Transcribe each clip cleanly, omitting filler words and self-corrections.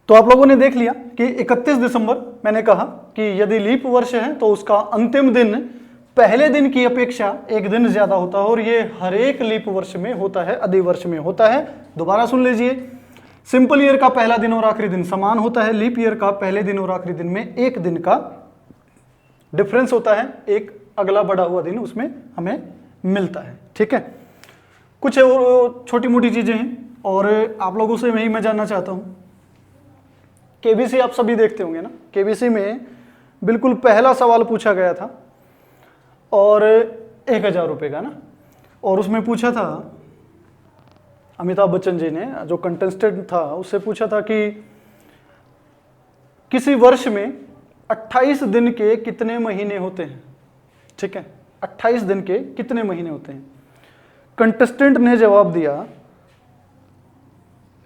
तो आप लोगों ने देख लिया कि 31 दिसंबर मैंने कहा कि यदि लीप वर्ष है तो उसका अंतिम दिन पहले दिन की अपेक्षा एक दिन ज्यादा होता है, और ये हर एक लीप वर्ष में होता है, अधिवर्ष में होता है। दोबारा सुन लीजिए, सिंपल ईयर का पहला दिन और आखिरी दिन समान होता है, लीप ईयर का पहले दिन और आखिरी दिन में एक दिन का डिफरेंस होता है, एक अगला बढ़ा हुआ दिन उसमें हमें मिलता है। ठीक है, कुछ और छोटी मोटी चीजें हैं, और आप लोगों से मैं जानना चाहता हूं, केबीसी आप सभी देखते होंगे ना, केबीसी में बिल्कुल पहला सवाल पूछा गया था और 1000 रुपये का ना, और उसमें पूछा था अमिताभ बच्चन जी ने, जो कंटेस्टेंट था उससे पूछा था कि किसी वर्ष में 28 दिन के कितने महीने होते हैं। ठीक है, 28 दिन के कितने महीने होते हैं। कंटेस्टेंट ने जवाब दिया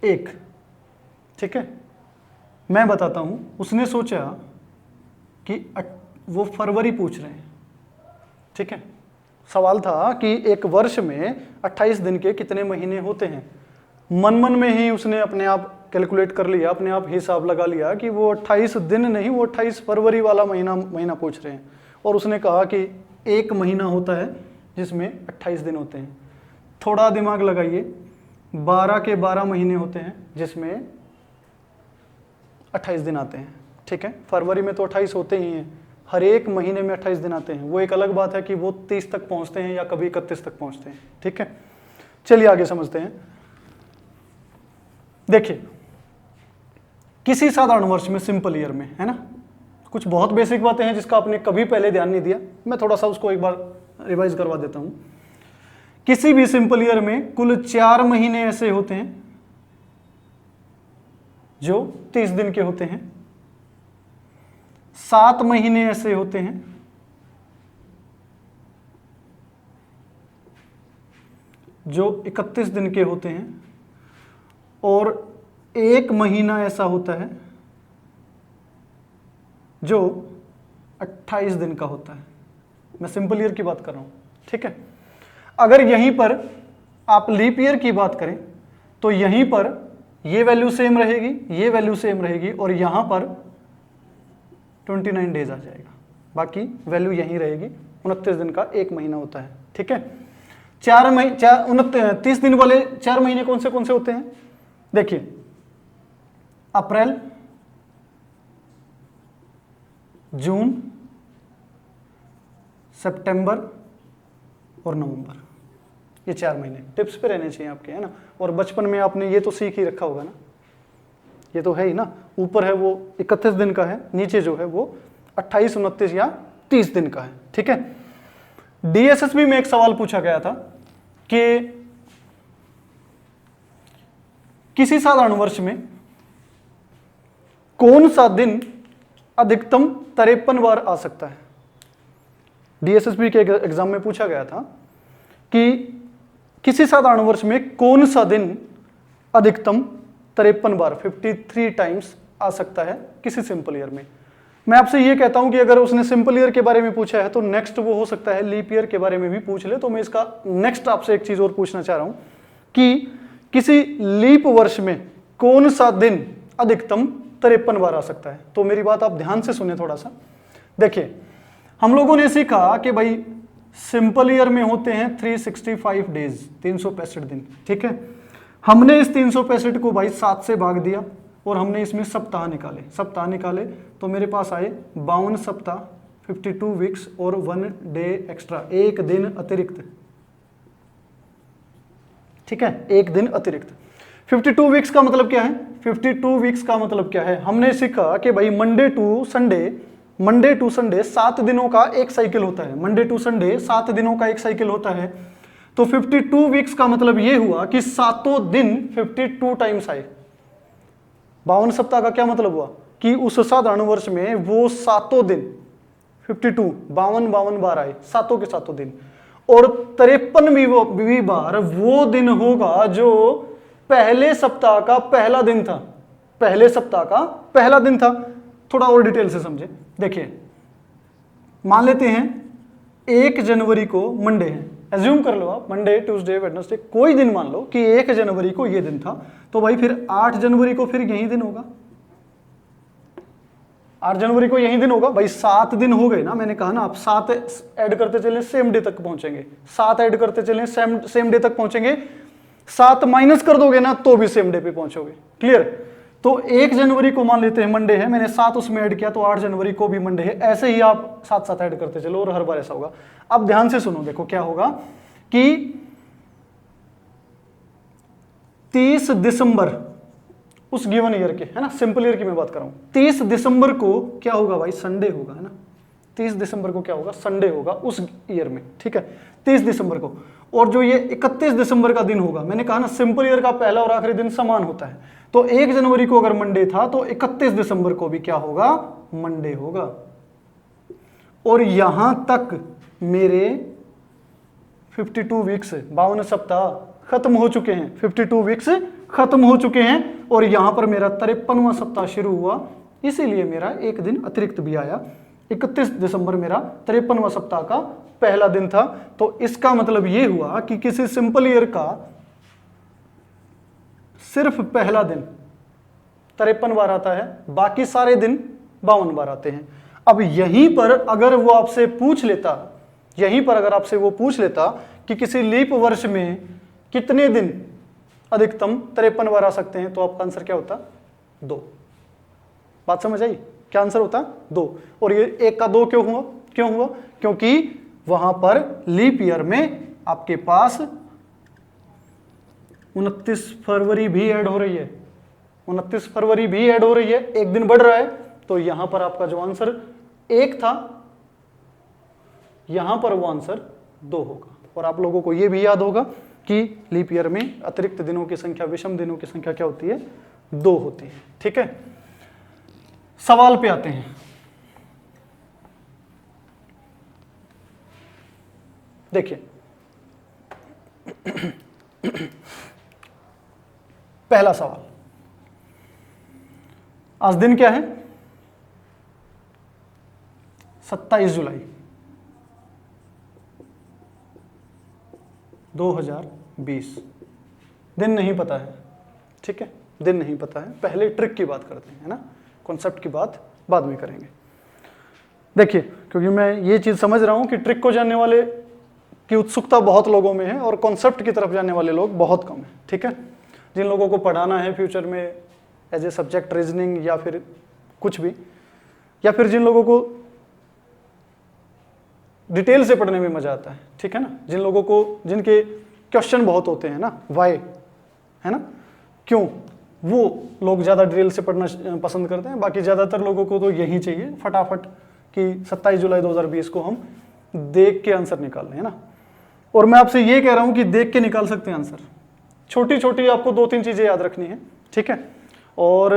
1। ठीक है, मैं बताता हूं, उसने सोचा कि वो फरवरी पूछ रहे हैं। ठीक है, सवाल था कि एक वर्ष में 28 दिन के कितने महीने होते हैं। मन मन में ही उसने अपने आप कैलकुलेट कर लिया, अपने आप हिसाब लगा लिया कि वो 28 दिन नहीं, वो 28 फरवरी वाला महीना पूछ रहे हैं, और उसने कहा कि एक महीना होता है जिसमें 28 दिन होते हैं। थोड़ा दिमाग लगाइए, 12 के 12 महीने होते हैं जिसमें 28 दिन आते हैं। ठीक है, फरवरी में तो 28 होते ही हैं, हर एक महीने में 28 दिन आते हैं। वो एक अलग बात है कि वो 30 तक पहुंचते हैं या कभी 31 तक पहुंचते हैं। ठीक है, चलिए आगे समझते हैं। देखिए, किसी साधारण वर्ष में, सिंपल ईयर में, है ना, कुछ बहुत बेसिक बातें हैं जिसका आपने कभी पहले ध्यान नहीं दिया, मैं थोड़ा सा उसको एक बार रिवाइज करवा देता हूं। किसी भी सिंपल ईयर में कुल 4 महीने ऐसे होते हैं जो 30 दिन के होते हैं, 7 महीने ऐसे होते हैं जो 31 दिन के होते हैं, और 1 महीना ऐसा होता है जो 28 दिन का होता है। मैं सिंपल ईयर की बात कर रहा हूं। ठीक है, अगर यहीं पर आप लीप ईयर की बात करें तो यहीं पर ये वैल्यू सेम रहेगी, ये वैल्यू सेम रहेगी, और यहां पर 29 डेज आ जाएगा, बाकी वैल्यू यहीं रहेगी। 29 दिन का एक महीना होता है। ठीक है, 30 दिन वाले 4 महीने कौन से होते हैं। देखिए, अप्रैल, जून, सितंबर और नवंबर, ये 4 महीने टिप्स पे रहने चाहिए आपके, है ना। और बचपन में आपने ये तो सीख ही रखा होगा ना, ये तो है ही ना। ऊपर है वो 31 दिन का है, नीचे जो है वो 28, 29 या 30 दिन का है। ठीक है, डीएसएसबी में एक सवाल पूछा गया था कि किसी साधारण वर्ष में कौन सा दिन अधिकतम 53 बार आ सकता है। डीएसएसबी के एग्जाम में पूछा गया था कि किसी साधारण वर्ष में कौन सा दिन अधिकतम 53 बार 53 टाइम्स आ सकता है किसी सिंपल ईयर में। मैं आपसे ये कहता हूं कि अगर उसने सिंपल ईयर के बारे में पूछा है तो नेक्स्ट वो हो सकता है लीप ईयर के बारे में भी पूछ ले। तो मैं इसका नेक्स्ट आपसे एक चीज और पूछना चाह रहा हूं कि किसी लीप वर्ष में कौन सा दिन अधिकतम 53 बार आ सकता है। तो मेरी बात आप ध्यान से सुने थोड़ा सा। देखिए, हम लोगों ने सीखा कि भाई सिंपल ईयर में होते हैं 365 डेज, 365 दिन। ठीक है, हमने इस 365 को भाई 7 से भाग दिया और हमने इसमें सप्ताह निकाले तो मेरे पास आए 52 सप्ताह, 52 वीक्स और 1 डे एक्स्ट्रा, एक दिन अतिरिक्त। ठीक है, एक दिन अतिरिक्त। 52 वीक्स का मतलब क्या है? 52 वीक्स का मतलब क्या है? हमने सीखा कि भाई मंडे टू संडे 7 दिनों का एक साइकिल होता है। मंडे टू संडे 7 दिनों का एक साइकिल होता है। तो 52 वीक्स का मतलब यह हुआ कि 7 दिन 52 टाइम्स आए। 52 सप्ताह का क्या मतलब हुआ कि उस साधारण वर्ष में वो 7 दिन 52 बार आए, 7 के 7 दिन। और 53वीं बार वो दिन होगा जो पहले सप्ताह का पहला दिन था। पहले सप्ताह का पहला दिन था। थोड़ा और डिटेल से समझे। देखिए, मान लेते हैं 1 जनवरी को मंडे है, एज्यूम कर लो आप, मंडे, ट्यूसडे, वेडनेसडे, कोई दिन मान लो कि 1 जनवरी को ये दिन था। तो भाई फिर 8 जनवरी को फिर यही दिन होगा। 8 जनवरी को यही दिन होगा भाई, 7 दिन हो गए ना, मैंने कहा ना आप 7 ऐड करते चलें सेम डे तक पहुंचेंगे, 7 ऐड करते चलें सेम डे तक पहुंचेंगे, 7 माइनस कर दोगे ना तो भी सेम डे पे पहुंचोगे। क्लियर? तो 1 जनवरी को मान लेते हैं मंडे है, मैंने 7 उसमें ऐड किया तो 8 जनवरी को भी मंडे है, ऐसे ही आप 7 ऐड करते चलो और हर बार ऐसा होगा। अब ध्यान से सुनो, देखो क्या होगा कि 30 दिसंबर उस गिवन ईयर के, है ना, सिंपल ईयर की मैं बात कर रहा हूं, 30 दिसंबर को क्या होगा भाई, संडे होगा, है ना, 30 दिसंबर को क्या होगा, संडे होगा उस ईयर में, ठीक है, 30 दिसंबर को। और जो ये 31 दिसंबर का दिन होगा, मैंने कहा ना सिंपल ईयर का पहला और आखिरी दिन समान होता है, तो 1 जनवरी को अगर मंडे था तो 31 दिसंबर को भी क्या होगा, मंडे होगा। और यहां तक मेरे 52 वीक्स 52 सप्ताह खत्म हो चुके हैं, 52 वीक्स खत्म हो चुके हैं, और यहां पर मेरा 53वां सप्ताह शुरू हुआ, इसीलिए मेरा एक दिन अतिरिक्त भी आया। 31 दिसंबर मेरा 53वां सप्ताह का पहला दिन था। तो इसका मतलब यह हुआ कि किसी सिंपल ईयर का सिर्फ पहला दिन 53 बार आता है, बाकी सारे दिन 52 बार आते हैं। अब यहीं पर अगर वो आपसे पूछ लेता, यहीं पर अगर आपसे वो पूछ लेता कि किसी लीप वर्ष में कितने दिन अधिकतम 53 बार आ सकते हैं, तो आपका आंसर क्या होता, 2। बात समझ आई? क्या आंसर होता, 2। और ये 1 का 2 क्यों हुआ? क्योंकि वहां पर लीप ईयर में आपके पास 29 फरवरी भी ऐड हो रही है, 29 फरवरी भी ऐड हो रही है, एक दिन बढ़ रहा है, तो यहां पर आपका जो आंसर 1 था, यहां पर वो आंसर 2 होगा। और आप लोगों को यह भी याद होगा कि लीप ईयर में अतिरिक्त दिनों की संख्या, विषम दिनों की संख्या क्या होती है, 2 होती है। ठीक है, सवाल पे आते हैं। देखिए पहला सवाल, आज दिन क्या है, 27 जुलाई 2020। दिन नहीं पता है, ठीक है, दिन नहीं पता है। पहले ट्रिक की बात करते हैं, है ना, कॉन्सेप्ट की बात बाद में करेंगे। देखिए, क्योंकि मैं ये चीज समझ रहा हूं कि ट्रिक को जानने वाले की उत्सुकता बहुत लोगों में है और कॉन्सेप्ट की तरफ जाने वाले लोग बहुत कम है। ठीक है, जिन लोगों को पढ़ाना है फ्यूचर में एज ए सब्जेक्ट रीजनिंग या फिर कुछ भी, या फिर जिन लोगों को डिटेल से पढ़ने में मजा आता है, ठीक है ना, जिन लोगों को, जिनके क्वेश्चन बहुत होते हैं ना, वाई, है ना, क्यों, वो लोग ज़्यादा डिटेल से पढ़ना पसंद करते हैं। बाकी ज़्यादातर लोगों को तो यही चाहिए फटाफट कि 27 जुलाई 2020 को हम देख के आंसर निकाल लें, है ना। और मैं आपसे ये कह रहा हूँ कि देख के निकाल सकते हैं आंसर। छोटी छोटी आपको 2-3 चीज़ें याद रखनी है, ठीक है। और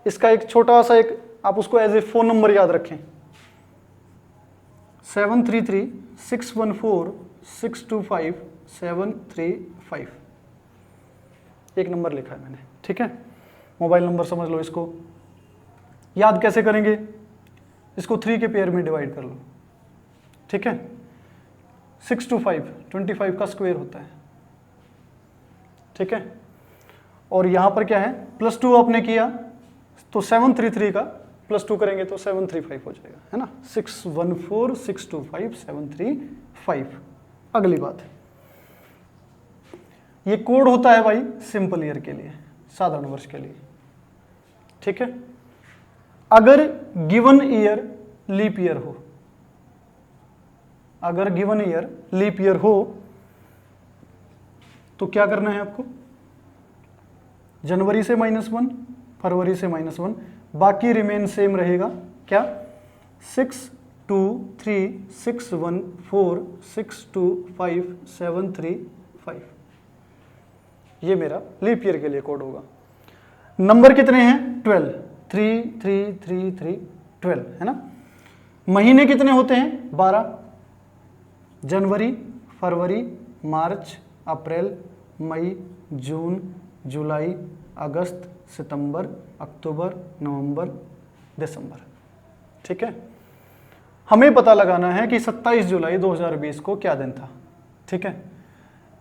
इसका एक छोटा सा एक आप उसको एज ए फ़ोन नंबर याद रखें, 733614625735। एक नंबर लिखा है मैंने, ठीक है। मोबाइल नंबर समझ लो इसको। याद कैसे करेंगे, इसको 3 के पेयर में डिवाइड कर लो, ठीक है। 6 to 5 25 का स्क्वायर होता है, ठीक है। और यहां पर क्या है, +2 आपने किया तो 733 का +2 करेंगे तो 735 हो जाएगा, है ना। 614625 अगली बात, ये कोड होता है भाई सिंपल ईयर के लिए, साधारण वर्ष के लिए, ठीक है। अगर गिवन ईयर लीप ईयर हो, अगर गिवन ईयर लीप ईयर हो तो क्या करना है आपको, जनवरी से -1, फरवरी से -1, बाकी रिमेन सेम रहेगा। क्या, 623614625735, ये मेरा लीप ईयर के लिए कोड होगा। नंबर कितने हैं, 12, 3 3 3 3 12, है ना। महीने कितने होते हैं, 12, जनवरी, फरवरी, मार्च, अप्रैल, मई, जून, जुलाई, अगस्त, सितंबर, अक्टूबर, नवंबर, दिसंबर, ठीक है। हमें पता लगाना है कि 27 जुलाई 2020 को क्या दिन था, ठीक है।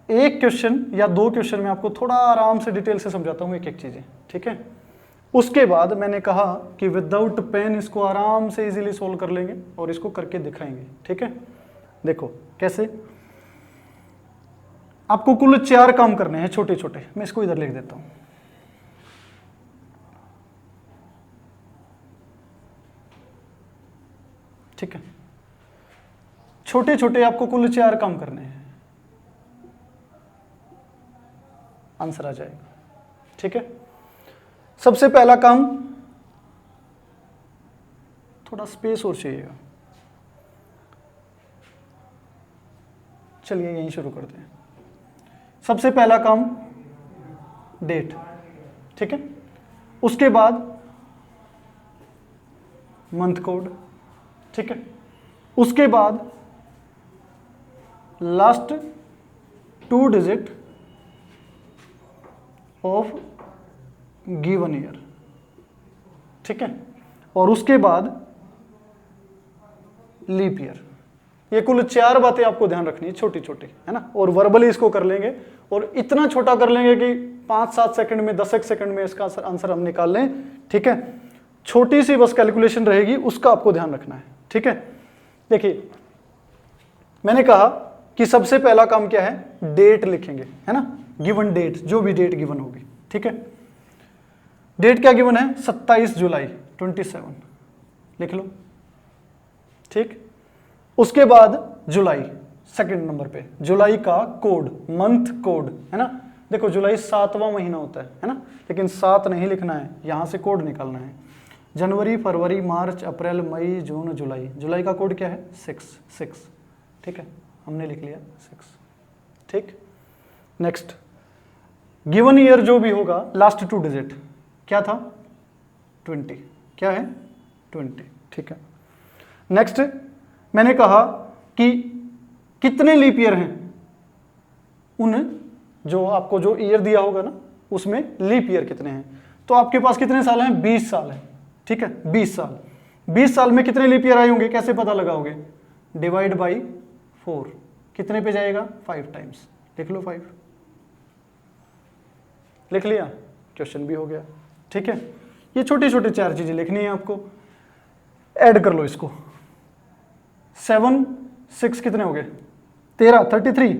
एक क्वेश्चन या 2 क्वेश्चन में आपको थोड़ा आराम से डिटेल से समझाता हूँ एक एक चीजें, ठीक है। उसके बाद मैंने कहा कि विदाउट पेन इसको आराम से इजीली सोल्व कर लेंगे और इसको करके दिखाएंगे। ठीक है, देखो कैसे। आपको कुल 4 काम करने हैं छोटे छोटे, मैं इसको इधर लिख देता हूं। ठीक है, छोटे छोटे आपको कुल 4 काम करने हैं, आंसर आ जाएगा। ठीक है, सबसे पहला काम, थोड़ा स्पेस और चाहिएगा, चलिए यहीं शुरू करते हैं। सबसे पहला काम डेट। ठीक है, उसके बाद मंथ कोड। ठीक है, उसके बाद last 2 digit of given year. ठीक है, और उसके बाद लीप ईयर। ये कुल 4 बातें आपको ध्यान रखनी है, छोटी छोटी, है ना। और वर्बली इसको कर लेंगे और इतना छोटा कर लेंगे कि 5-7 सेकंड में, 10 सेकंड में इसका आंसर हम निकाल लें। ठीक है, छोटी सी बस कैलकुलेशन रहेगी, उसका आपको ध्यान रखना है। ठीक है, देखिए मैंने कहा कि सबसे पहला काम क्या है, डेट लिखेंगे, है ना। गिवन डेट, जो भी डेट गिवन होगी। ठीक है, डेट क्या गिवन है, 27 जुलाई 27, लिख लो। ठीक, उसके बाद जुलाई, सेकंड नंबर पे जुलाई का कोड, मंथ कोड, है ना। देखो जुलाई 7वां महीना होता है ना, लेकिन 7 नहीं लिखना है, यहां से कोड निकालना है। जनवरी, फरवरी, मार्च, अप्रैल, मई, जून, जुलाई। जुलाई का कोड क्या है, 6। ठीक है, हमने लिख लिया 6। ठीक, नेक्स्ट गिवन ईयर जो भी होगा, लास्ट 2 डिजिट क्या था, 20। क्या है, 20। ठीक है, नेक्स्ट मैंने कहा कि कितने लीप ईयर हैं, उन जो आपको जो ईयर दिया होगा ना, उसमें लीप ईयर कितने हैं। तो आपके पास कितने साल हैं, 20 साल है। ठीक है, 20 साल। 20 साल में कितने लीप ईयर आए होंगे, कैसे पता लगाओगे, डिवाइड बाई 4। कितने पे जाएगा, 5 टाइम्स। लिख लो 5, लिख लिया, क्वेश्चन भी हो गया। ठीक है, ये छोटी छोटी 4 चीजें लिखनी है आपको। ऐड कर लो इसको, 7, 6 कितने हो गए, 13, 33।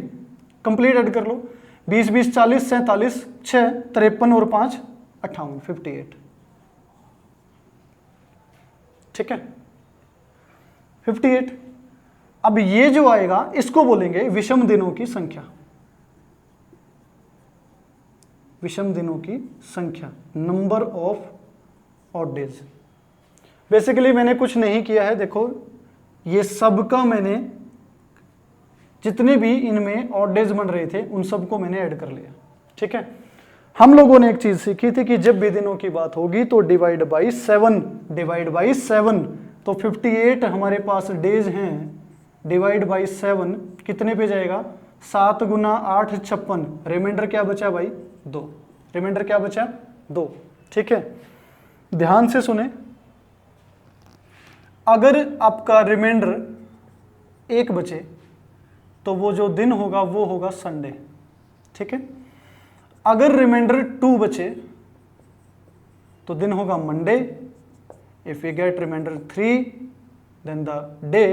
कंप्लीट ऐड कर लो, 20, 20, 40, 47, 6, 53 और 5, 58, 58। ठीक है, 58। अब ये जो आएगा इसको बोलेंगे विषम दिनों की संख्या। विषम दिनों की संख्या, number of odd days. Basically मैंने कुछ नहीं किया है, देखो ये सबका मैंने, जितने भी इनमें ऑड डेज बन रहे थे उन सबको मैंने ऐड कर लिया। ठीक है, हम लोगों ने एक चीज सीखी थी कि जब भी दिनों की बात होगी तो डिवाइड बाई 7, डिवाइड बाई 7। तो 58 हमारे पास डेज हैं, डिवाइड बाई 7 कितने पे जाएगा, 7 गुना 8 56। रिमाइंडर क्या बचा भाई, 2। रिमाइंडर क्या बचा, 2। ठीक है, ध्यान से सुने, अगर आपका रिमाइंडर 1 बचे तो वो जो दिन होगा वो होगा संडे। ठीक है, अगर रिमाइंडर 2 बचे तो दिन होगा Monday. If we get reminder 3 then the day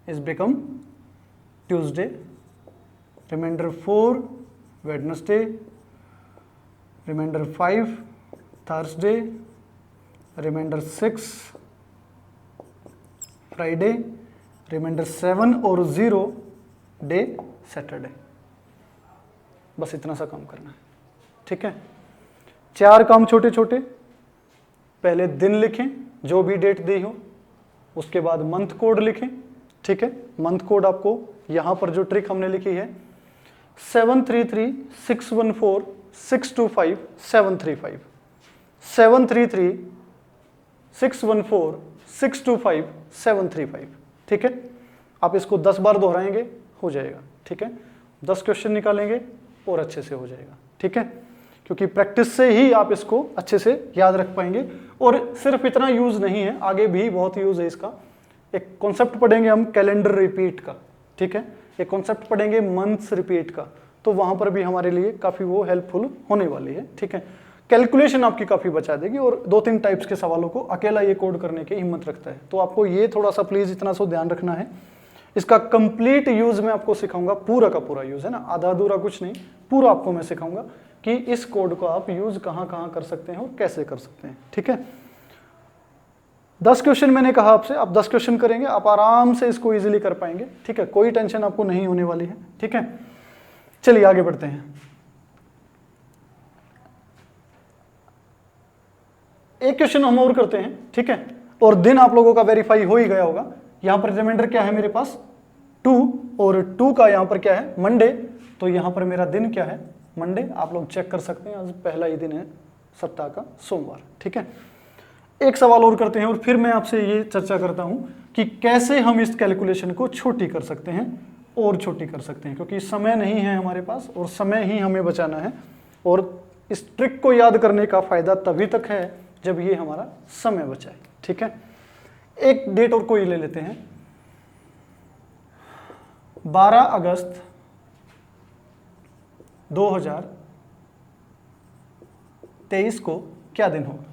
is become Tuesday. Reminder 4 Wednesday, reminder 5 Thursday, reminder 6 Friday, reminder 7 और 0 डे सैटरडे। बस इतना सा काम करना है। ठीक है, 4 काम छोटे छोटे। पहले दिन लिखें जो भी डेट दी हो, उसके बाद मंथ कोड लिखें। ठीक है, मंथ कोड आपको यहां पर जो ट्रिक हमने लिखी है, 733 614 625 735, 733 614 625 735। ठीक है, आप इसको 10 बार दोहराएंगे, हो जाएगा। ठीक है, 10 क्वेश्चन निकालेंगे और अच्छे से हो जाएगा। ठीक है, क्योंकि प्रैक्टिस से ही आप इसको अच्छे से याद रख पाएंगे। और सिर्फ इतना यूज नहीं है, आगे भी बहुत यूज है इसका। एक कॉन्सेप्ट पढ़ेंगे हम कैलेंडर रिपीट का। ठीक है, एक कॉन्सेप्ट पढ़ेंगे मंथ्स रिपीट का, तो वहां पर भी हमारे लिए काफी वो हेल्पफुल होने वाली है। ठीक है, कैलकुलेशन आपकी काफ़ी बचा देगी और 2-3 टाइप्स के सवालों को अकेला ये कोड करने की हिम्मत रखता है। तो आपको ये थोड़ा सा प्लीज़ इतना सो ध्यान रखना है। इसका कंप्लीट यूज़ मैं आपको सिखाऊंगा, पूरा का पूरा यूज़ है ना, आधा अधूरा कुछ नहीं, पूरा आपको मैं सिखाऊंगा कि इस कोड को आप यूज़ कहाँ कहाँ कर सकते हैं और कैसे कर सकते हैं। ठीक है, 10 क्वेश्चन मैंने कहा आपसे, आप 10 क्वेश्चन करेंगे, आप आराम से इसको इजीली कर पाएंगे। ठीक है, कोई टेंशन आपको नहीं होने वाली है। ठीक है, चलिए आगे बढ़ते हैं। एक क्वेश्चन हम और करते हैं। ठीक है, और दिन आप लोगों का वेरीफाई हो ही गया होगा। यहां पर रिमाइंडर क्या है मेरे पास 2, और 2 का यहां पर क्या है मंडे, तो यहां पर मेरा दिन क्या है मंडे। आप लोग चेक कर सकते हैं, आज पहला ही दिन है सप्ताह का, सोमवार। ठीक है, एक सवाल और करते हैं और फिर मैं आपसे ये चर्चा करता हूं कि कैसे हम इस कैलकुलेशन को छोटी कर सकते हैं और छोटी कर सकते हैं, क्योंकि समय नहीं है हमारे पास और समय ही हमें बचाना है। और इस ट्रिक को याद करने का फायदा तभी तक है जब ये हमारा समय बचाए। ठीक है, एक डेट और कोई ले लेते हैं, 12 अगस्त 2023 को क्या दिन होगा?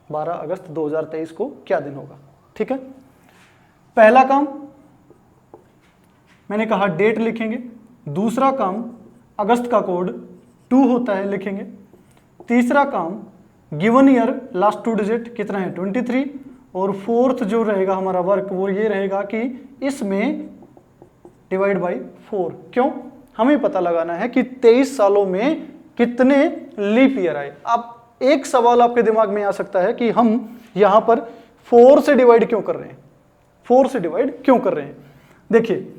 12 अगस्त 2023 को क्या दिन होगा? ठीक है, पहला काम मैंने कहा डेट लिखेंगे, दूसरा काम अगस्त का कोड 2 होता है लिखेंगे, तीसरा काम गिवन ईयर लास्ट 2 डिजिट कितना है 23, और फोर्थ जो रहेगा हमारा वर्क वो ये रहेगा कि इसमें डिवाइड बाई 4। क्यों? हमें पता लगाना है कि 23 सालों में कितने लीप ईयर आए। अब एक सवाल आपके दिमाग में आ सकता है कि हम यहां पर 4 से डिवाइड क्यों कर रहे हैं, 4 से डिवाइड क्यों कर रहे हैं। देखिए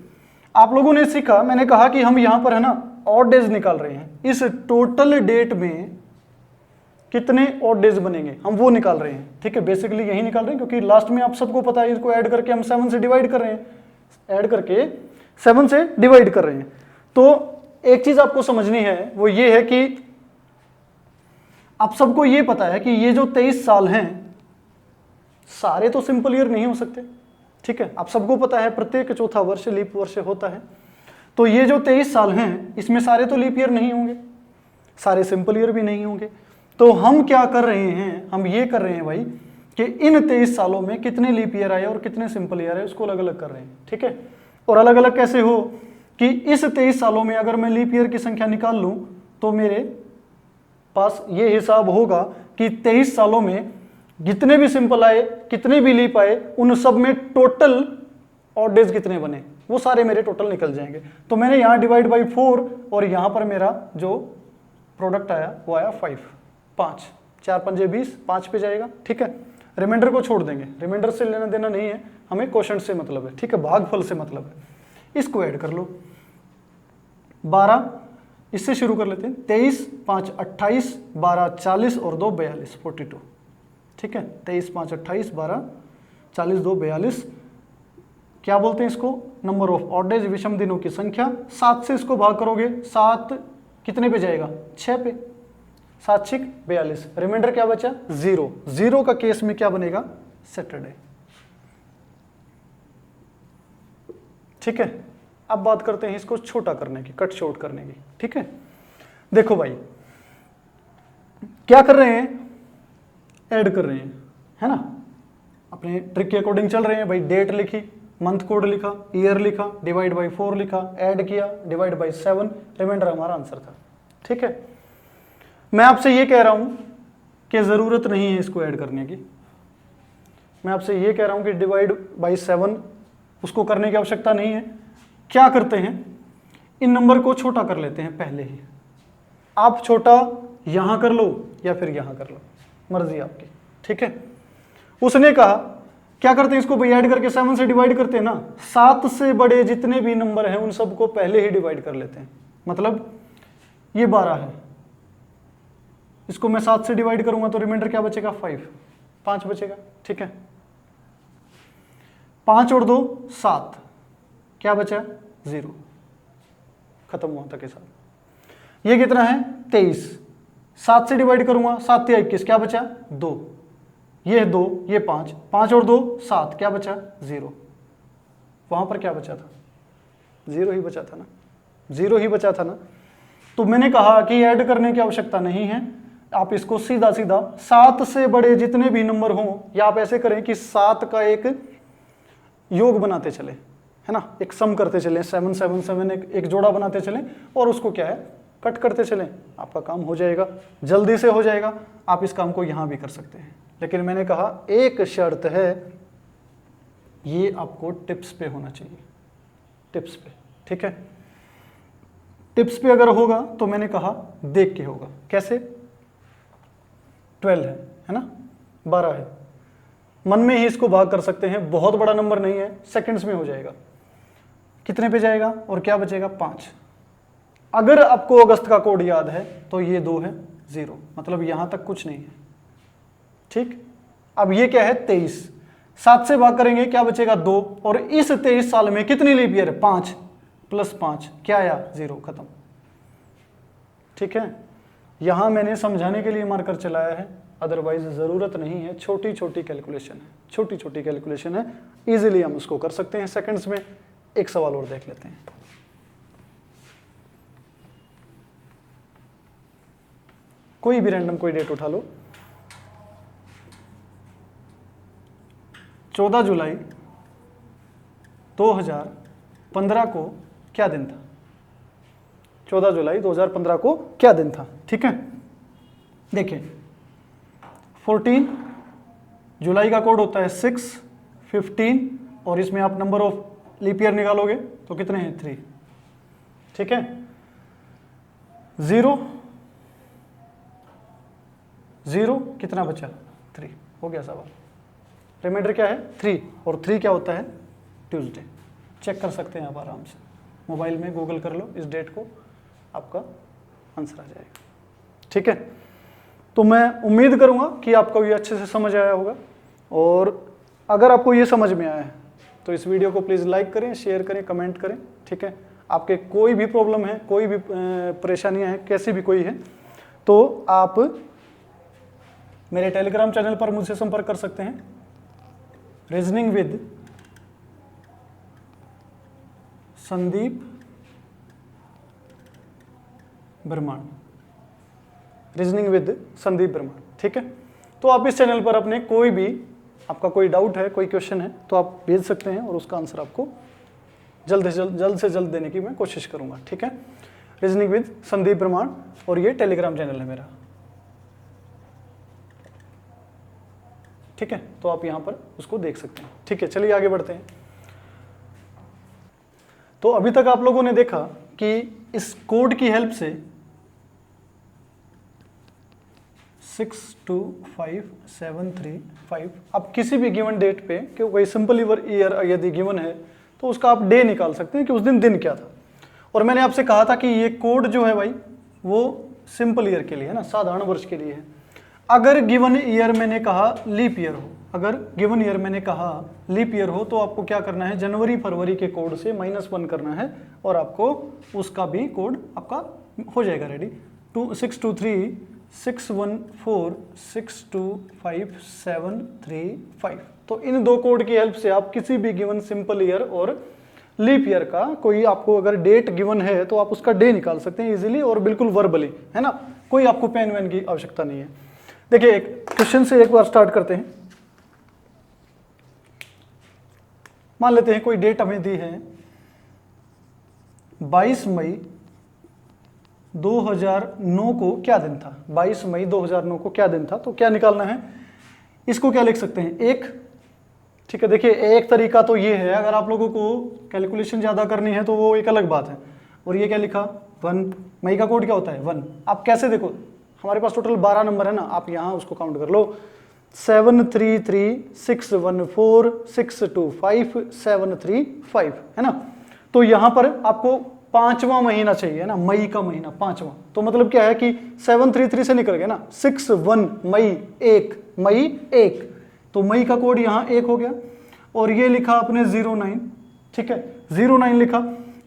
आप लोगों ने सीखा, मैंने कहा कि हम यहां पर है ना ऑड डेज निकाल रहे हैं। इस टोटल डेट में कितने ऑड डेज बनेंगे हम वो निकाल रहे हैं। ठीक है, बेसिकली यही निकाल रहे हैं क्योंकि लास्ट में आप सबको पता है इसको ऐड करके हम 7 से डिवाइड कर रहे हैं, ऐड करके 7 से डिवाइड कर रहे हैं। तो एक चीज आपको समझनी है वो ये है कि आप सबको ये पता है कि ये जो 23 साल हैं सारे तो सिंपल ईयर नहीं हो सकते। ठीक है, आप सबको पता है प्रत्येक चौथा वर्ष लीप वर्ष होता है। तो ये जो 23 साल हैं इसमें सारे तो लीप ईयर नहीं होंगे, सारे सिंपल ईयर भी नहीं होंगे। तो हम क्या कर रहे हैं, हम ये कर रहे हैं भाई कि इन 23 सालों में कितने लीप ईयर आए और कितने सिंपल ईयर आए उसको अलग अलग कर रहे हैं। ठीक है, और अलग अलग कैसे हो कि इस 23 सालों में अगर मैं लीप ईयर की संख्या निकाल लूं तो मेरे पास ये हिसाब होगा कि 23 सालों में जितने भी सिंपल आए कितने भी लीप आए उन सब में टोटल ऑड डेज कितने बने वो सारे मेरे टोटल निकल जाएंगे। तो मैंने यहाँ डिवाइड बाई 4 और यहाँ पर मेरा जो प्रोडक्ट आया वो आया 5, 5 4 पंजे 20, 5 पे जाएगा। ठीक है, रिमाइंडर को छोड़ देंगे, रिमाइंडर से लेना देना नहीं है, हमें क्वोशंट से मतलब है। ठीक है, भागफल से मतलब है। इसको ऐड कर लो, 12 इससे शुरू कर लेते हैं, 23 5 28 12 40 और 2 42 42। ठीक है, 23 5 28 12 40 2 42 क्या बोलते हैं इसको, नंबर ऑफ ऑड डेज, विषम दिनों की संख्या। 7 से इसको भाग करोगे 7 कितने पे जाएगा 6 पे, 7 6 42, रिमाइंडर क्या बचा 0। 0 का केस में क्या बनेगा सैटरडे। ठीक है, अब बात करते हैं इसको छोटा करने की, कट शॉर्ट करने की। ठीक है, देखो भाई क्या कर रहे हैं, ऐड कर रहे हैं, है ना, अपने ट्रिक के अकॉर्डिंग चल रहे हैं भाई। डेट लिखी, मंथ कोड लिखा, ईयर लिखा, डिवाइड बाई 4 लिखा, ऐड किया, डिवाइड बाई 7, रिमाइंडर हमारा आंसर था। ठीक है, मैं आपसे ये कह रहा हूं कि जरूरत नहीं है इसको ऐड करने की, मैं आपसे ये कह रहा हूं कि डिवाइड बाई 7 उसको करने की आवश्यकता नहीं है। क्या करते हैं, इन नंबर को छोटा कर लेते हैं पहले ही। आप छोटा यहां कर लो या फिर यहां कर लो, मर्जी आपकी। ठीक है, उसने कहा क्या करते हैं इसको भाई ऐड करके 7 से डिवाइड करते हैं ना, 7 से बड़े जितने भी नंबर हैं उन सबको पहले ही डिवाइड कर लेते हैं। मतलब ये 12 है, इसको मैं 7 से डिवाइड करूंगा तो रिमाइंडर क्या बचेगा 5 बचेगा। ठीक है, 5 और 2 7, क्या बचा 0, खत्म हुआ तक के साथ। ये कितना है 23, 7 से डिवाइड करूंगा 7 3 21, क्या बचा 2, ये 2 ये 5, 5 और 2 7, क्या बचा 0। वहां पर क्या बचा था 0 ही बचा था ना, 0 ही बचा था ना। तो मैंने कहा कि ऐड करने की आवश्यकता नहीं है, आप इसको सीधा सीधा 7 से बड़े जितने भी नंबर हों, या आप ऐसे करें कि 7 का एक योग बनाते चले, है ना, एक सम करते चले, 7 7 7 एक जोड़ा बनाते चलें और उसको क्या है कट करते चलें, आपका काम हो जाएगा, जल्दी से हो जाएगा। आप इस काम को यहां भी कर सकते हैं, लेकिन मैंने कहा एक शर्त है, ये आपको टिप्स पे होना चाहिए, टिप्स पे, ठीक है। टिप्स पे अगर होगा तो मैंने कहा देख के होगा। कैसे? 12 है ना, 12 है, मन में ही इसको भाग कर सकते हैं, बहुत बड़ा नंबर नहीं है, सेकंड्स में हो जाएगा। कितने पे जाएगा और क्या बचेगा? 5। अगर आपको अगस्त का कोड याद है तो ये 2 है, 0, मतलब यहां तक कुछ नहीं है, ठीक। अब ये क्या है? 23, 7 से भाग करेंगे क्या बचेगा? 2, और इस 23 साल में कितनी लीप ईयर है? 5 + 5 क्या आया? 0, खत्म, ठीक है। यहां मैंने समझाने के लिए मार्कर चलाया है, अदरवाइज जरूरत नहीं है, छोटी छोटी कैलकुलेशन है, छोटी छोटी कैलकुलेशन है, इजीली हम उसको कर सकते हैं सेकंड्स में। एक सवाल और देख लेते हैं। कोई भी रैंडम कोई डेट उठा लो। 14 जुलाई 2015 को क्या दिन था? 14 जुलाई 2015 को क्या दिन था? ठीक है, देखिए 14 जुलाई का कोड होता है 6, 15, और इसमें आप नंबर ऑफ लीप ईयर निकालोगे तो कितने हैं? 3, ठीक है। 0 0 कितना बचा? 3, हो गया सवाल। रिमाइंडर क्या है? 3, और 3 क्या होता है? ट्यूसडे। चेक कर सकते हैं आप आराम से, मोबाइल में गूगल कर लो इस डेट को, आपका आंसर आ जाएगा, ठीक है। तो मैं उम्मीद करूंगा कि आपको ये अच्छे से समझ आया होगा, और अगर आपको ये समझ में आया है तो इस वीडियो को प्लीज़ लाइक करें, शेयर करें, कमेंट करें, ठीक है। आपके कोई भी प्रॉब्लम है, कोई भी परेशानियां हैं, कैसी भी कोई है, तो आप मेरे टेलीग्राम चैनल पर मुझसे संपर्क कर सकते हैं, रीजनिंग विद संदीप ब्रह्मांड, रीजनिंग विद संदीप ब्रह्मांड, ठीक है। तो आप इस चैनल पर अपने कोई भी, आपका कोई डाउट है, कोई क्वेश्चन है, तो आप भेज सकते हैं और उसका आंसर आपको जल्द से जल्द देने की मैं कोशिश करूंगा, ठीक है। रीजनिंग विद संदीप ब्रह्मांड, और ये टेलीग्राम चैनल है मेरा, ठीक है। तो आप यहां पर उसको देख सकते हैं, ठीक है। चलिए आगे बढ़ते हैं। तो अभी तक आप लोगों ने देखा कि इस कोड की हेल्प से 625735 आप किसी भी गिवन डेट पे, क्योंकि कोई सिंपल ईयर यदि गिवन है तो उसका आप डे निकाल सकते हैं कि उस दिन दिन क्या था। और मैंने आपसे कहा था कि ये कोड जो है भाई वो सिंपल ईयर के लिए है ना, साधारण वर्ष के लिए है। अगर गिवन ईयर मैंने कहा लीप ईयर हो, अगर गिवन ईयर मैंने कहा लीप ईयर हो, तो आपको क्या करना है? जनवरी फरवरी के कोड से -1 करना है, और आपको उसका भी कोड आपका हो जाएगा रेडी। 262361462575। तो इन दो कोड की हेल्प से आप किसी भी गिवन सिंपल ईयर और लीप ईयर का कोई आपको अगर डेट गिवन है तो आप उसका डे निकाल सकते हैं इजीली और बिल्कुल वर्बली, है ना, कोई आपको पेन वेन की आवश्यकता नहीं है। देखिए एक क्वेश्चन से एक बार स्टार्ट करते हैं। मान लेते हैं कोई डेट हमें दी है 22 मई 2009 को क्या दिन था? 22 मई 2009 को क्या दिन था? तो क्या निकालना है? इसको क्या लिख सकते हैं? एक, ठीक है। देखिए एक तरीका तो ये है, अगर आप लोगों को कैलकुलेशन ज़्यादा करनी है तो वो एक अलग बात है। और ये क्या लिखा? 1, मई का कोड क्या होता है? 1। आप कैसे देखो, हमारे पास टोटल 12 नंबर है ना, आप यहाँ उसको काउंट कर लो, 733614625735 है ना। तो यहाँ पर आपको 5वां महीना चाहिए ना, मई का महीना 5वां। तो मतलब क्या है कि 733 से निकल गया ना, 61 मई 1, मई 1, तो मई का कोड यहाँ 1 हो गया। और ये लिखा आपने 09, ठीक है, 09 लिखा।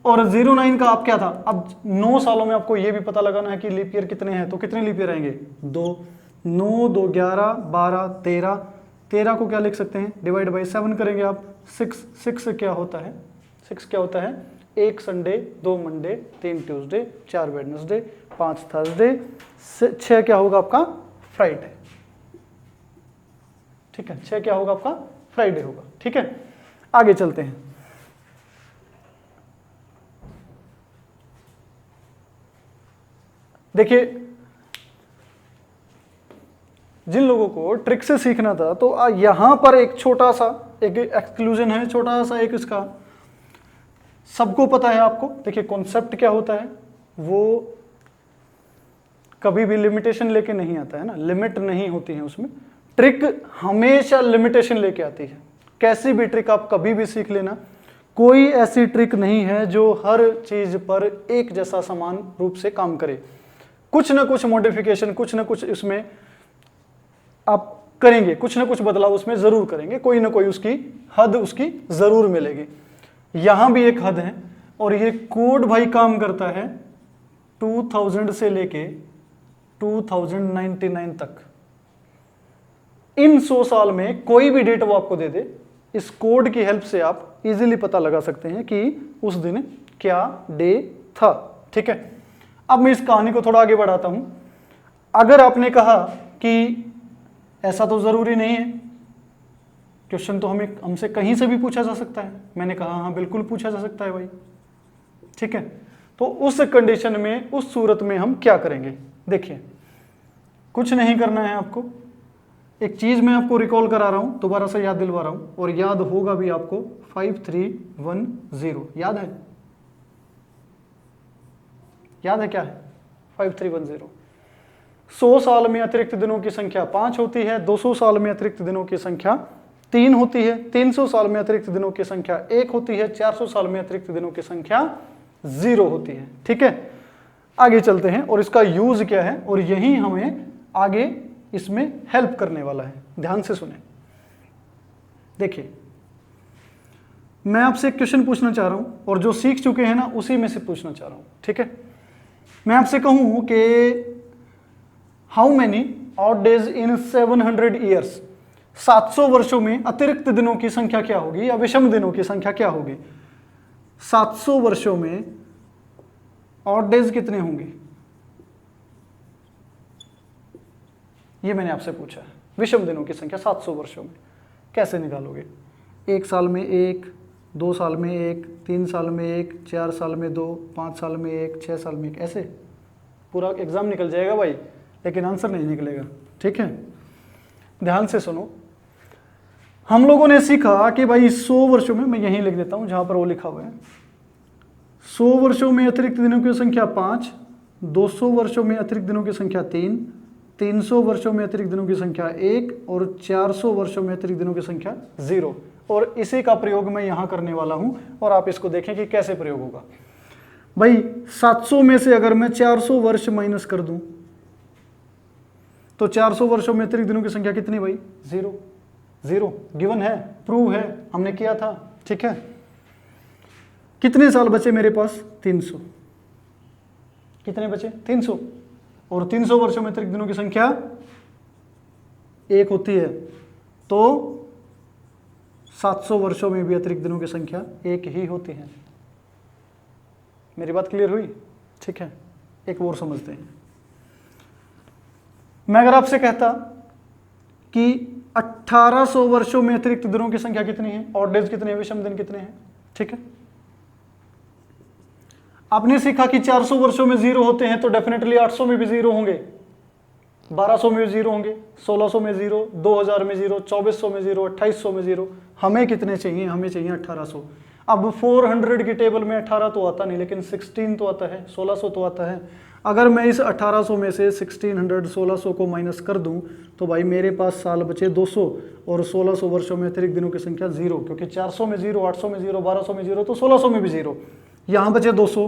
और 09 का आप क्या था? अब 9 सालों में आपको ये भी पता लगाना है कि लीप ईयर कितने हैं, तो कितने लीप ईयर आएंगे? 2, 9, 2, 11, 12, 13, 13 को क्या लिख सकते हैं? डिवाइड बाई 7 करेंगे आप। 6 क्या होता है? 6 क्या होता है? 1 Sunday, 2 Monday, 3 Tuesday, 4 Wednesday, 5 Thursday, 6 क्या होगा आपका फ्राइडे। ठीक है, 6 क्या होगा आपका फ्राइडे होगा। ठीक है, आगे चलते हैं। देखिए, जिन लोगों को ट्रिक से सीखना था तो यहां पर एक छोटा सा एक एक्सक्लूजन है, छोटा सा एक इसका, सबको पता है आपको। देखिए कॉन्सेप्ट क्या होता है, वो कभी भी लिमिटेशन लेके नहीं आता है ना, लिमिट नहीं होती है उसमें। ट्रिक हमेशा लिमिटेशन लेके आती है। कैसी भी ट्रिक आप कभी भी सीख लेना, कोई ऐसी ट्रिक नहीं है जो हर चीज पर एक जैसा समान रूप से काम करे। कुछ ना कुछ मॉडिफिकेशन, कुछ ना कुछ इसमें आप करेंगे, कुछ ना कुछ बदलाव उसमें जरूर करेंगे, कोई ना कोई उसकी हद उसकी जरूर मिलेगी। यहां भी एक हद है, और ये कोड भाई काम करता है 2000 से लेके 2099 तक। इन 100 साल में कोई भी डेट वो आपको दे दे, इस कोड की हेल्प से आप इजीली पता लगा सकते हैं कि उस दिन क्या डे था। ठीक है, अब मैं इस कहानी को थोड़ा आगे बढ़ाता हूं। अगर आपने कहा कि ऐसा तो जरूरी नहीं है, क्वेश्चन तो हमसे कहीं से भी पूछा जा सकता है, मैंने कहा हाँ बिल्कुल पूछा जा सकता है भाई। ठीक है, तो उस कंडीशन में, उस सूरत में हम क्या करेंगे? देखिए, कुछ नहीं करना है आपको, एक चीज मैं आपको रिकॉल करा रहा हूं, दोबारा से याद दिलवा रहा हूं, और याद होगा भी आपको। 5310 याद है? याद है क्या है 5310? 100 साल में अतिरिक्त दिनों की संख्या 5 होती है, 200 साल में अतिरिक्त दिनों की संख्या 3 होती है, 300 साल में अतिरिक्त दिनों की संख्या 1 होती है, 400 साल में अतिरिक्त दिनों की संख्या 0 होती है। ठीक है, आगे चलते हैं, और इसका यूज क्या है, और यही हमें आगे इसमें हेल्प करने वाला है। ध्यान से सुने। देखिए, मैं आपसे एक क्वेश्चन पूछना चाह रहा हूं, और जो सीख चुके हैं ना उसी में से पूछना चाह रहा हूं। ठीक है, मैं आपसे कहूं कि how many odd days in 700 years, 700 वर्षों में अतिरिक्त दिनों की संख्या क्या होगी, या विषम दिनों की संख्या क्या होगी? 700 वर्षों में ऑड डेज कितने होंगे, ये मैंने आपसे पूछा है। विषम दिनों की संख्या 700 वर्षों में कैसे निकालोगे? 1 साल में 1, 2 साल में 1, 3 साल में 1, 4 साल में 2, 5 साल में 1, 6 साल में 1, ऐसे पूरा एग्जाम निकल जाएगा भाई, लेकिन आंसर नहीं निकलेगा। ठीक है, ध्यान से सुनो। हम लोगों ने सीखा कि भाई 100 वर्षों में, मैं यहीं लिख देता हूं जहां पर वो लिखा हुआ है, 100 वर्षों में अतिरिक्त दिनों की संख्या 5, 200 वर्षों में अतिरिक्त दिनों की संख्या 3, 300 वर्षों में अतिरिक्त दिनों की संख्या 1, और 400 वर्षों में अतिरिक्त दिनों की संख्या 0। और इसी का प्रयोग मैं यहां करने वाला हूं, और आप इसको देखें कि कैसे प्रयोग होगा। भाई 700 में से अगर मैं 400 वर्ष माइनस कर दूं तो 400 वर्षों में अतिरिक्त दिनों की संख्या कितनी भाई? 0। 0 गिवन है, प्रूव है, हमने किया था। ठीक है, कितने साल बचे मेरे पास? 300। कितने बचे? 300। और 300 वर्षों में अतिरिक्त दिनों की संख्या 1 होती है, तो 700 वर्षों में भी अतिरिक्त दिनों की संख्या 1 ही होती है। मेरी बात क्लियर हुई? ठीक है, एक और समझते हैं। मैं अगर आपसे कहता कि 1800 वर्षों में अतिरिक्त दिनों की संख्या कितनी है, ऑड डेज कितने हैं, विषम दिन कितने हैं? ठीक है, आपने सीखा कि 400 वर्षों में 0 होते हैं, तो डेफिनेटली 800 में भी 0 होंगे, 1200 में भी 0 होंगे, 1600 में 0, 2000 में 0, 2400 में 0, 2800 में 0। हमें कितने चाहिए? हमें चाहिए 1800। अब 400 की टेबल में 18 तो आता नहीं, लेकिन 16 तो आता है, 1600 तो आता है। अगर मैं इस 1800 में से 1600 1600 को माइनस कर दूं तो भाई मेरे पास साल बचे 200, और 1600 वर्षों में अतिरिक्त दिनों की संख्या 0, क्योंकि 400 में 0, 800 में 0, 1200 में 0, तो 1600 में भी 0। यहां बचे 200।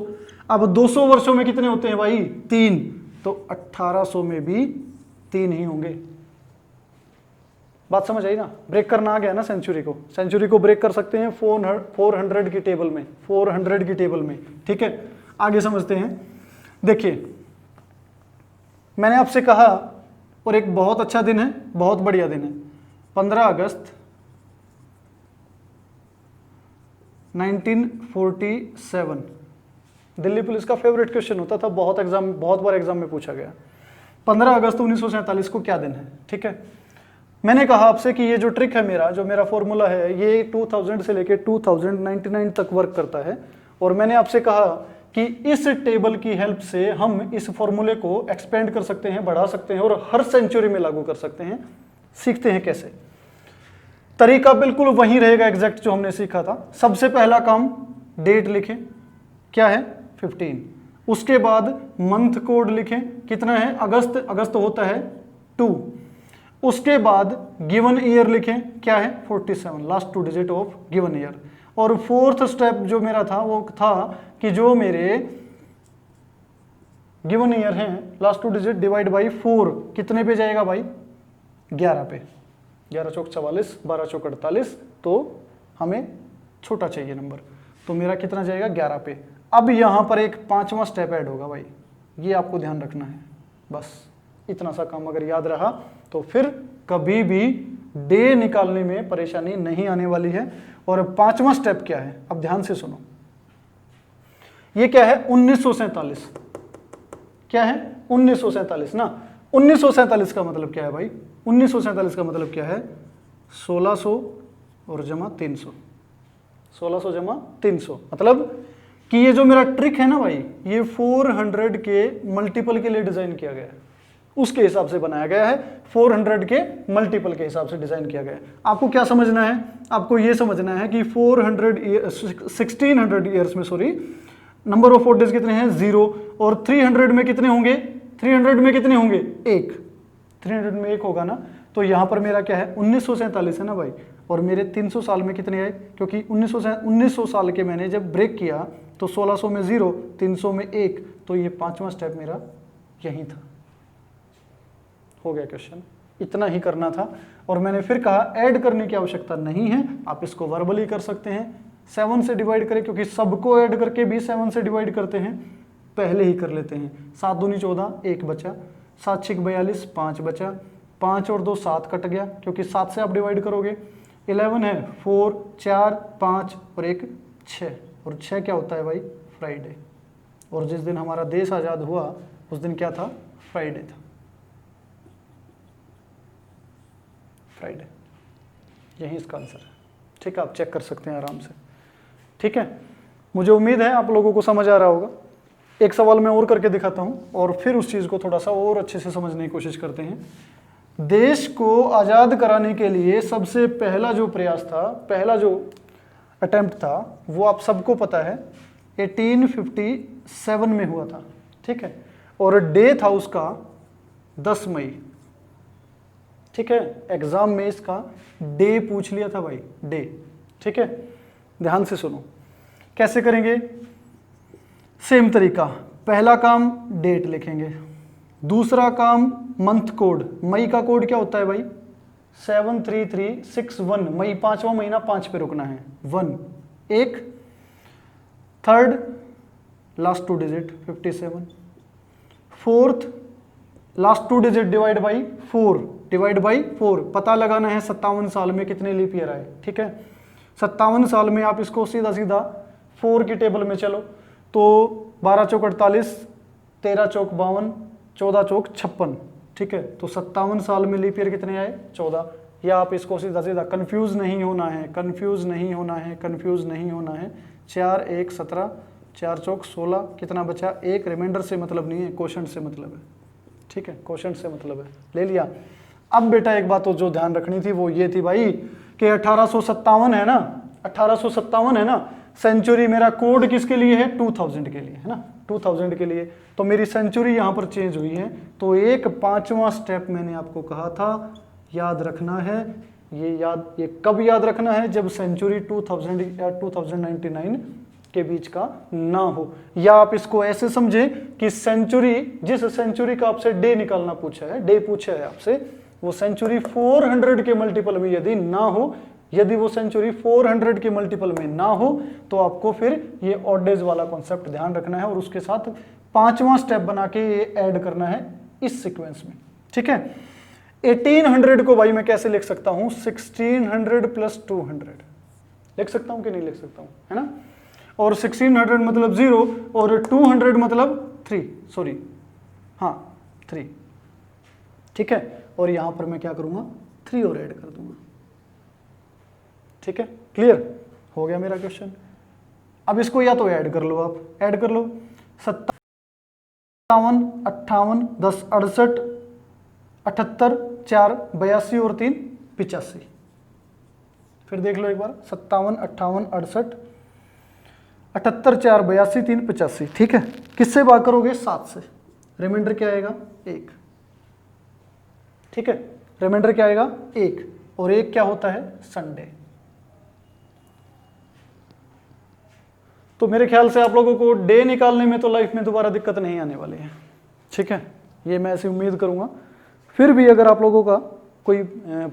अब 200 वर्षों में कितने होते हैं भाई? 3, तो 1800 में भी 3 ही होंगे। बात समझ आई ना? ब्रेक करना आ गया ना सेंचुरी को ब्रेक कर सकते हैं 400 की टेबल में, 400 की टेबल में। ठीक है, आगे समझते हैं। देखिए, मैंने आपसे कहा, और एक बहुत अच्छा दिन है, बहुत बढ़िया दिन है, 15 अगस्त 1947। दिल्ली पुलिस का फेवरेट क्वेश्चन होता था, बहुत बार एग्जाम में पूछा गया। 15 अगस्त 1947 को क्या दिन है? ठीक है, मैंने कहा आपसे कि ये जो ट्रिक है मेरा, जो मेरा फॉर्मूला है, ये 2000 से लेके 2099 तक वर्क करता है। और मैंने आपसे कहा कि इस टेबल की हेल्प से हम इस फॉर्मूले को एक्सपेंड कर सकते हैं, बढ़ा सकते हैं और हर सेंचुरी में लागू कर सकते हैं। सीखते हैं कैसे। तरीका बिल्कुल वही रहेगा एग्जैक्ट जो हमने सीखा था। सबसे पहला काम, डेट लिखें, क्या है 15। उसके बाद मंथ कोड लिखें, कितना है अगस्त, अगस्त होता है 2। उसके बाद गिवन ईयर लिखें, क्या है 47, last 2 digit of given year. और फोर्थ स्टेप जो मेरा था वो था कि जो मेरे गिवन ईयर हैं लास्ट 2 डिजिट डिवाइड बाई 4, कितने पे जाएगा भाई 11 पे। 11 चौक 44, 12 चौक 48, तो हमें छोटा चाहिए नंबर, तो मेरा कितना जाएगा 11 पे। अब यहां पर एक 5वां स्टेप ऐड होगा भाई, ये आपको ध्यान रखना है। बस इतना सा काम अगर याद रहा तो फिर कभी भी डे निकालने में परेशानी नहीं आने वाली है। और 5वां स्टेप क्या है, अब ध्यान से सुनो। ये क्या है 1947, क्या है 1947 ना। 1947 का मतलब क्या है भाई, 1947 का मतलब क्या है 1600 और जमा 300, 1600 जमा 300, मतलब कि ये जो मेरा ट्रिक है ना भाई, ये 400 के मल्टीपल के लिए डिजाइन किया गया है, उसके हिसाब से बनाया गया है। 400 के मल्टीपल के हिसाब से डिजाइन किया गया है। आपको क्या समझना है, आपको ये समझना है कि 1600 ईयर्स में sorry number of odd days कितने हैं 0, और 300 में कितने होंगे, 300 में कितने होंगे 1, 300 में 1 होगा ना। तो यहां पर मेरा क्या है 1947 है ना भाई, और मेरे 300 साल में कितने आए, क्योंकि 1900 साल के मैंने जब ब्रेक किया तो 1600 में 0, 300 में 1, तो ये 5वां स्टेप मेरा यही था। हो गया क्वेश्चन, इतना ही करना था। और मैंने फिर कहा ऐड करने की आवश्यकता नहीं है, आप इसको वर्बली कर सकते हैं। 7 से डिवाइड करें, क्योंकि सबको ऐड करके भी 7 से डिवाइड करते हैं, पहले ही कर लेते हैं। 7 दूनी 14, 1 बचा, 7 6 42, 5 बचा, 5 और 2 7 कट गया, क्योंकि 7 से आप डिवाइड करोगे। 11 है 4 4 5 और 1 6, और 6 क्या होता है भाई फ्राइडे। और जिस दिन हमारा देश आज़ाद हुआ उस दिन क्या था, फ्राइडे था, फ्राइडे। यही इसका आंसर है। ठीक है, आप चेक कर सकते हैं आराम से। ठीक है, मुझे उम्मीद है आप लोगों को समझ आ रहा होगा। एक सवाल मैं और करके दिखाता हूं और फिर उस चीज़ को थोड़ा सा और अच्छे से समझने की कोशिश करते हैं। देश को आज़ाद कराने के लिए सबसे पहला जो प्रयास था, पहला जो अटेम्प्ट था, वो आप सबको पता है 1857 में हुआ था। ठीक है, और डे था उसका 10 मई। ठीक है, एग्जाम में इसका डे पूछ लिया था भाई, डे। ठीक है, ध्यान से सुनो कैसे करेंगे। सेम तरीका, पहला काम डेट लिखेंगे, दूसरा काम मंथ कोड। मई का कोड क्या होता है भाई 73361, मई 5वां महीना 5 पे रुकना है 1 1। Third last 2 digit 57। Fourth last 2 digit divide by 4, divide by 4 पता लगाना है 57 साल में कितने लीप ईयर आए। ठीक है, 57 साल में आप इसको सीधा सीधा 4 की टेबल में चलो तो 12 चौक 48, 13 चौक 52, 14 चौक 56। ठीक है, तो 57 साल में लीप ईयर कितने आए 14। या आप इसको सीधा सीधा, कंफ्यूज नहीं होना है, कंफ्यूज नहीं होना है, कंफ्यूज नहीं होना है। 4 1 17, 4 चौक 16, कितना बचा 1। रिमाइंडर से मतलब नहीं है, क्वोशंट से मतलब है। ठीक है, क्वोशंट से मतलब है, ले लिया। अब बेटा एक बात तो जो ध्यान रखनी थी वो ये थी भाई कि 1857 है ना, 1857 है ना, सेंचुरी मेरा कोड किसके लिए है 2000 के लिए है ना, 2000 के लिए। तो मेरी सेंचुरी यहाँ पर चेंज हुई है। तो एक 5वां स्टेप मैंने आपको कहा था याद रखना है। ये कब याद रखना है, जब सेंचुरी 2000 या 2099 के बीच का ना हो। या आप इसको ऐसे समझें कि सेंचुरी, जिस सेंचुरी का आपसे डे निकालना पूछा है, डे पूछा है आपसे, वो सेंचुरी 400 के मल्टीपल में यदि ना हो, यदि वो सेंचुरी 400 के मल्टीपल में ना हो, तो आपको फिर ये ऑड डेज वाला कॉन्सेप्ट ध्यान रखना है और उसके साथ 5वां स्टेप बना के ये ऐड करना है इस सीक्वेंस में। ठीक है, 1800 को भाई मैं कैसे लिख सकता हूं 1600 + 200 लिख सकता हूं कि नहीं लिख सकता हूं, है ना। और 1600 मतलब 0 और 200 मतलब 3, सॉरी हाँ 3, ठीक है। और यहां पर मैं क्या करूंगा 3 और ऐड कर दूंगा, ठीक है। क्लियर हो गया मेरा क्वेश्चन। अब इसको या तो ऐड कर लो, आप ऐड कर लो 57, 58, 10, 68, 78, 4, 82 और 3, 85। फिर देख लो एक बार 57, 58, 68, 78, 4, 82, 3, 85, ठीक है। किससे भाग करोगे 7 से, रिमाइंडर क्या आएगा 1, ठीक है। रिमाइंडर क्या आएगा 1, और 1 क्या होता है संडे। तो मेरे ख्याल से आप लोगों को डे निकालने में तो लाइफ में दोबारा दिक्कत नहीं आने वाली है, ठीक है। ये मैं ऐसी उम्मीद करूंगा। फिर भी अगर आप लोगों का कोई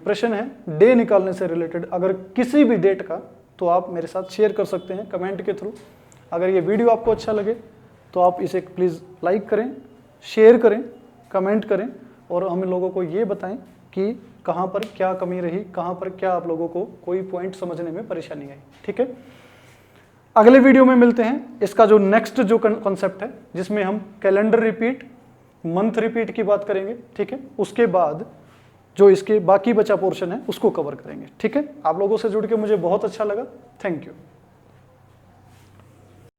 प्रश्न है डे निकालने से रिलेटेड, अगर किसी भी डेट का, तो आप मेरे साथ शेयर कर सकते हैं कमेंट के थ्रू। अगर ये वीडियो आपको अच्छा लगे तो आप इसे प्लीज़ लाइक करें, शेयर करें, कमेंट करें, और हम लोगों को ये बताएं कि कहाँ पर क्या कमी रही, कहाँ पर क्या आप लोगों को कोई पॉइंट समझने में परेशानी आई, ठीक है। अगले वीडियो में मिलते हैं। इसका जो नेक्स्ट जो कॉन्सेप्ट है, जिसमें हम कैलेंडर रिपीट, मंथ रिपीट की बात करेंगे, ठीक है। उसके बाद जो इसके बाकी बचा पोर्शन है उसको कवर करेंगे, ठीक है। आप लोगों से जुड़ के मुझे बहुत अच्छा लगा। Thank you.